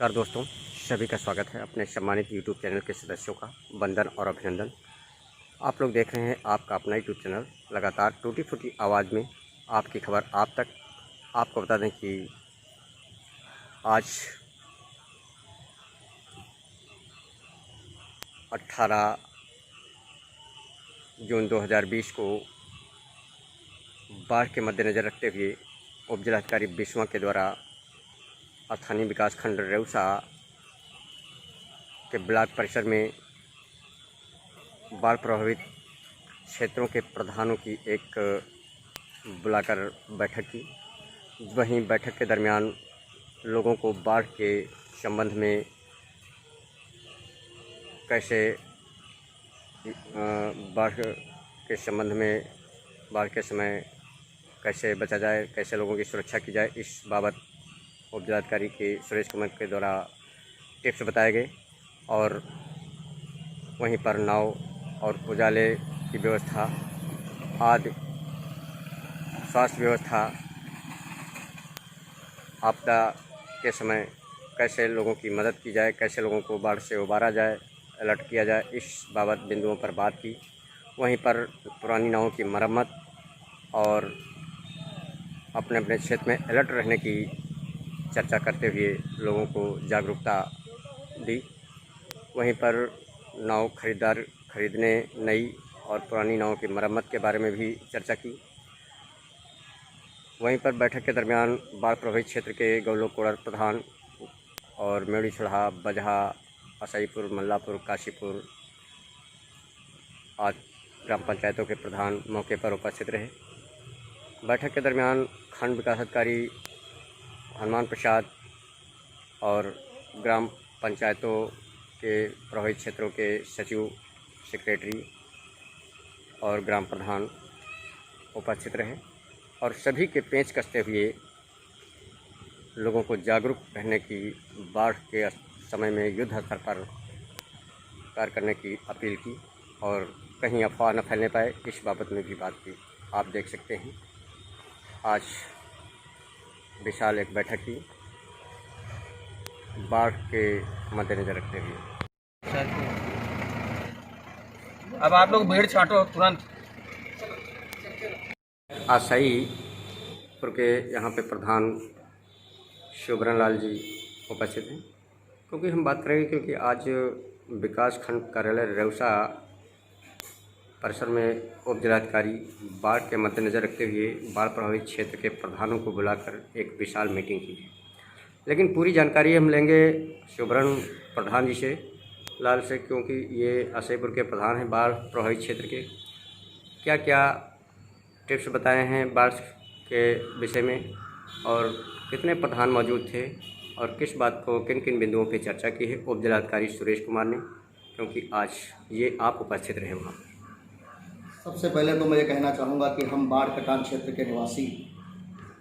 नमस्कार दोस्तों, सभी का स्वागत है अपने सम्मानित यूट्यूब चैनल के सदस्यों का वंदन और अभिनंदन। आप लोग देख रहे हैं आपका अपना यूट्यूब चैनल लगातार टूटी फूटी आवाज़ में आपकी खबर आप तक। आपको बता दें कि आज 18 जून 2020 को बाढ़ के मद्देनज़र रखते हुए उप जिलाधिकारी बिस्वा के द्वारा स्थानीय विकास खंड रेउसा के ब्लॉक परिसर में बाढ़ प्रभावित क्षेत्रों के प्रधानों की एक बुलाकर बैठक की। वहीं बैठक के दरमियान लोगों को बाढ़ के संबंध में कैसे बाढ़ के संबंध में बाढ़ के समय कैसे बचा जाए, कैसे लोगों की सुरक्षा की जाए, इस बाबत उप जिलाधिकारी के सुरेश कुमार के द्वारा टिप्स बताए गए। और वहीं पर नाव और उजाले की व्यवस्था आदि, स्वास्थ्य व्यवस्था, आपदा के समय कैसे लोगों की मदद की जाए, कैसे लोगों को बाढ़ से उबारा जाए, अलर्ट किया जाए, इस बाबत बिंदुओं पर बात की। वहीं पर पुरानी नावों की मरम्मत और अपने अपने क्षेत्र में अलर्ट रहने की चर्चा करते हुए लोगों को जागरूकता दी। वहीं पर नाव खरीदने, नई और पुरानी नावों की मरम्मत के बारे में भी चर्चा की। वहीं पर बैठक के दरमियान बाढ़ प्रभावित क्षेत्र के गौलोकोड़ा प्रधान और मेड़ी छुड़ा, बजहा, असाईपुर, मल्लापुर, काशीपुर आदि ग्राम पंचायतों के प्रधान मौके पर उपस्थित रहे। बैठक के दरमियान खंड विकास अधिकारी हनुमान प्रसाद और ग्राम पंचायतों के प्रभावित क्षेत्रों के सचिव, सेक्रेटरी और ग्राम प्रधान उपस्थित रहे और सभी के पेंच कसते हुए लोगों को जागरूक रहने की, बाढ़ के समय में युद्ध स्तर पर कार्य करने की अपील की और कहीं अफवाह न फैलने पाए, इस बाबत में भी बात की। आप देख सकते हैं आज विशाल एक बैठक की बाढ़ के मद्देनजर रखते हुए। अब आप लोग भीड़ छांटो तुरंत। आशाईपुर के यहाँ पे प्रधान शोभरन लाल जी उपस्थित हैं। क्योंकि हम बात करेंगे क्योंकि आज विकास खंड कार्यालय रेउसा परिसर में उप जिलाधिकारी बाढ़ के मद्देनज़र रखते हुए बाढ़ प्रभावित क्षेत्र के प्रधानों को बुलाकर एक विशाल मीटिंग की है। लेकिन पूरी जानकारी हम लेंगे शोभरन प्रधान जी से, लाल से, क्योंकि ये आशाईपुर के प्रधान हैं बाढ़ प्रभावित क्षेत्र के। क्या क्या टिप्स बताए हैं बाढ़ के विषय में और कितने प्रधान मौजूद थे और किस बात को, किन किन बिंदुओं पर चर्चा की है उप जिलाधिकारी सुरेश कुमार ने, क्योंकि आज ये आप उपस्थित रहे वहाँ। सबसे पहले तो मैं ये कहना चाहूँगा कि हम बाढ़ कटान क्षेत्र के निवासी,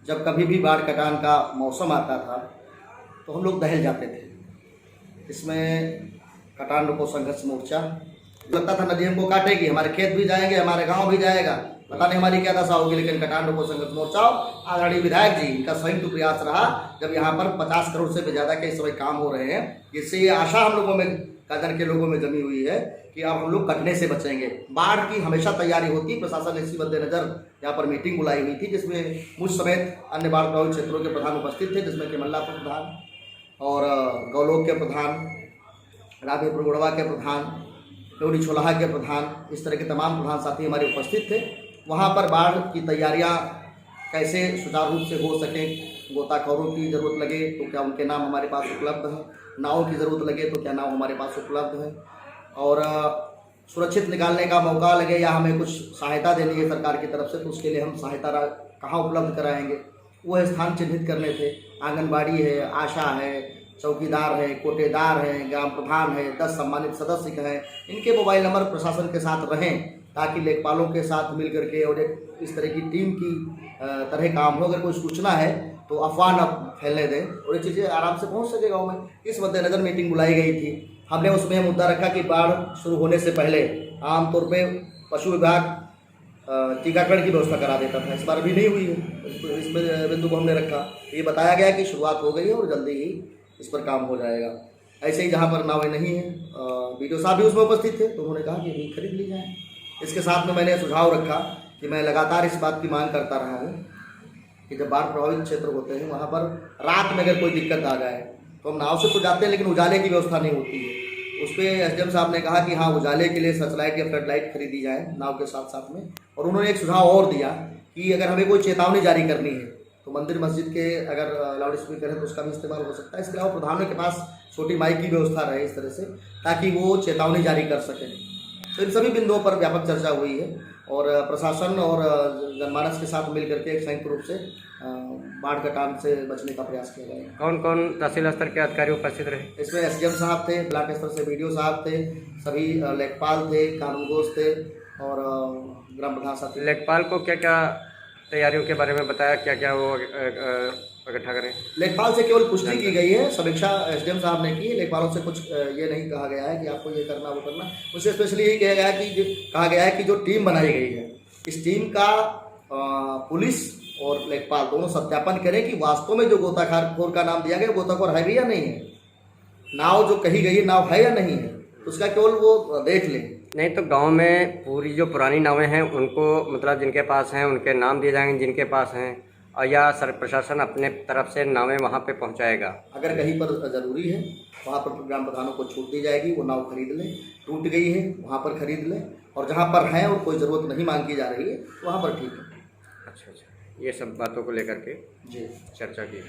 जब कभी भी बाढ़ कटान का मौसम आता था तो हम लोग दहल जाते थे। इसमें कटान रोको संघर्ष मोर्चा लगता था नदी हमको काटेगी, हमारे खेत भी जाएंगे, हमारे गांव भी जाएगा, पता नहीं हमारी क्या दशा होगी। लेकिन कटान रोको संघर्ष मोर्चा आदरणीय विधायक जी इनका संयुक्त प्रयास रहा, जब यहाँ पर 50 करोड़ से भी ज़्यादा के इस समय काम हो रहे हैं। इससे ये आशा हम लोगों में, काजन के लोगों में जमी हुई है कि अब हम लोग कटने से बचेंगे। बाढ़ की हमेशा तैयारी होती है। प्रशासन ने इसी मद्देनजर यहाँ पर मीटिंग बुलाई हुई थी, जिसमें मुझ समेत अन्य बाढ़ प्रभावित क्षेत्रों के प्रधान उपस्थित थे, जिसमें कि मल्लापुर प्रधान और गौलोक के प्रधान, राधेपुर गोड़वा के प्रधान, टोरी छोलाहा के प्रधान, इस तरह के तमाम प्रधान साथी हमारे उपस्थित थे। वहाँ पर बाढ़ की तैयारियाँ कैसे सुचारू रूप से हो सकें, गोताखोरों की ज़रूरत लगे तो क्या उनके नाम हमारे पास उपलब्ध हैं, नाव की ज़रूरत लगे तो क्या नाव हमारे पास उपलब्ध है, और सुरक्षित निकालने का मौका लगे या हमें कुछ सहायता देनी है सरकार की तरफ से, तो उसके लिए हम सहायता कहाँ उपलब्ध कराएंगे, वो स्थान चिन्हित करने थे। आंगनबाड़ी है, आशा है, चौकीदार है, कोटेदार है, ग्राम प्रधान है, 10 सम्मानित सदस्य हैं, इनके मोबाइल नंबर प्रशासन के साथ रहें ताकि लेखपालों के साथ मिल करके और एक इस तरह की टीम की तरह काम हो। अगर कोई सूचना है तो अफवाह न फैलने दें और ये चीज़ें आराम से पहुंच सके गाँव में। इस मद्देनज़र मीटिंग बुलाई गई थी। हमने उसमें मुद्दा रखा कि बाढ़ शुरू होने से पहले आमतौर पे पशु विभाग टीकाकरण की व्यवस्था करा देता था, इस बार भी नहीं हुई है। इस बिंदु को हमने रखा। ये बताया गया कि शुरुआत हो गई है और जल्दी ही इस पर काम हो जाएगा। ऐसे ही जहाँ पर नावें नहीं हैं, बीडीओ साहब भी उसमें उपस्थित थे, तो उन्होंने कहा कि अभी खरीद ली जाए। इसके साथ में मैंने सुझाव रखा कि मैं लगातार इस बात की मांग करता रहा हूँ कि जब बाढ़ प्रभावित क्षेत्र होते हैं वहाँ पर रात में अगर कोई दिक्कत आ जाए तो हम नाव से तो जाते हैं, लेकिन उजाले की व्यवस्था नहीं होती है। उस पर एसडीएम साहब ने कहा कि हाँ, उजाले के लिए सर्च लाइट या फ्लड लाइट खरीदी जाए नाव के साथ साथ में। और उन्होंने एक सुझाव और दिया कि अगर हमें कोई चेतावनी जारी करनी है तो मंदिर मस्जिद के अगर लाउड स्पीकर है तो उसका भी इस्तेमाल हो सकता है। इसके अलावा प्रधानों के पास छोटी माइक की व्यवस्था रहे इस तरह से, ताकि वो चेतावनी जारी कर सकें। तो इन सभी बिंदुओं पर व्यापक चर्चा हुई है और प्रशासन और जनमानस के साथ मिल करके एक संयुक्त रूप से बाढ़ कटान से बचने का प्रयास किया गया। कौन कौन तहसील स्तर के अधिकारी उपस्थित रहे? इसमें एसडीएम साहब थे, ब्लॉक स्तर से बीडीओ साहब थे, सभी लेखपाल थे, कानूनगोज थे और ग्राम प्रधान साहब थे। लेखपाल को क्या क्या तैयारियों के बारे में बताया, क्या क्या वो इकट्ठा करें? लेखपाल से केवल पुष्टि की गई है, समीक्षा एसडीएम साहब ने की। लेखपालों से कुछ ये नहीं कहा गया है कि आपको ये करना वो करना। उससे स्पेशली यही कहा गया है कि जो टीम बनाई गई है, इस टीम का पुलिस और लेखपाल दोनों सत्यापन करें कि वास्तव में जो गोताखोर का नाम दिया गया गोताखोर है भी या नहीं है, नाव जो कही गई है नाव है या नहीं है, तो उसका केवल वो देख लें। नहीं तो गांव में पूरी जो पुरानी नावें हैं उनको मतलब जिनके पास हैं उनके नाम दिए जाएंगे जिनके पास हैं, और या सर प्रशासन अपने तरफ से नावें वहां पे पहुंचाएगा? अगर कहीं पर ज़रूरी है वहाँ पर ग्राम प्रधानों को छूट दी जाएगी, वो नाव खरीद लें। टूट गई है वहाँ पर खरीद लें, और जहाँ पर है और कोई ज़रूरत नहीं मांग की जा रही है वहाँ पर ठीक है। अच्छा, ये सब बातों को लेकर के जी चर्चा की।